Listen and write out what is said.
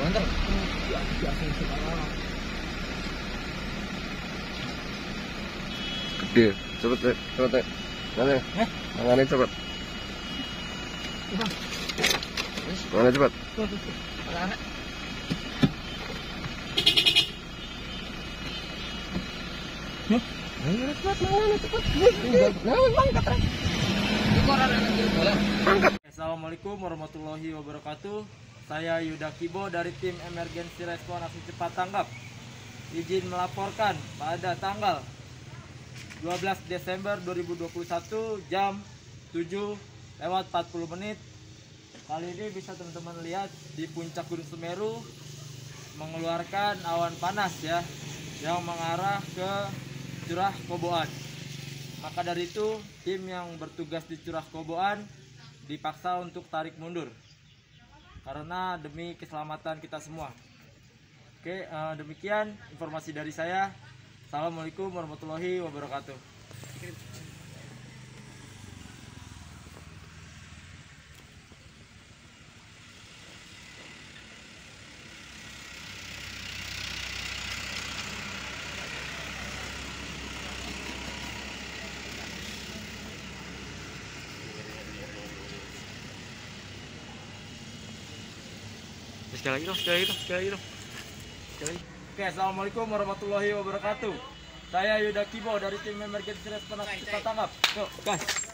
Antar. Biasa sekarang. Gede, cepet. Mana? Tangannya cepet. Mana cepet? Anak-anak. Assalamualaikum warahmatullahi wabarakatuh. Saya Yuda Kibo dari tim Emergency Respon Aksi Cepat Tanggap. Izin melaporkan pada tanggal 12 Desember 2021 jam 7:40. Kali ini bisa teman-teman lihat di puncak Gunung Semeru mengeluarkan awan panas ya, yang mengarah ke Curah Koboan. Maka dari itu tim yang bertugas di Curah Koboan dipaksa untuk tarik mundur karena demi keselamatan kita semua. Oke, demikian informasi dari saya. Assalamualaikum warahmatullahi wabarakatuh. Sekali lagi dong. Oke, assalamualaikum warahmatullahi wabarakatuh. Saya Yuda Kibo dari tim Emergency Respon Aksi Cepat Tanggap. Yuk, gas.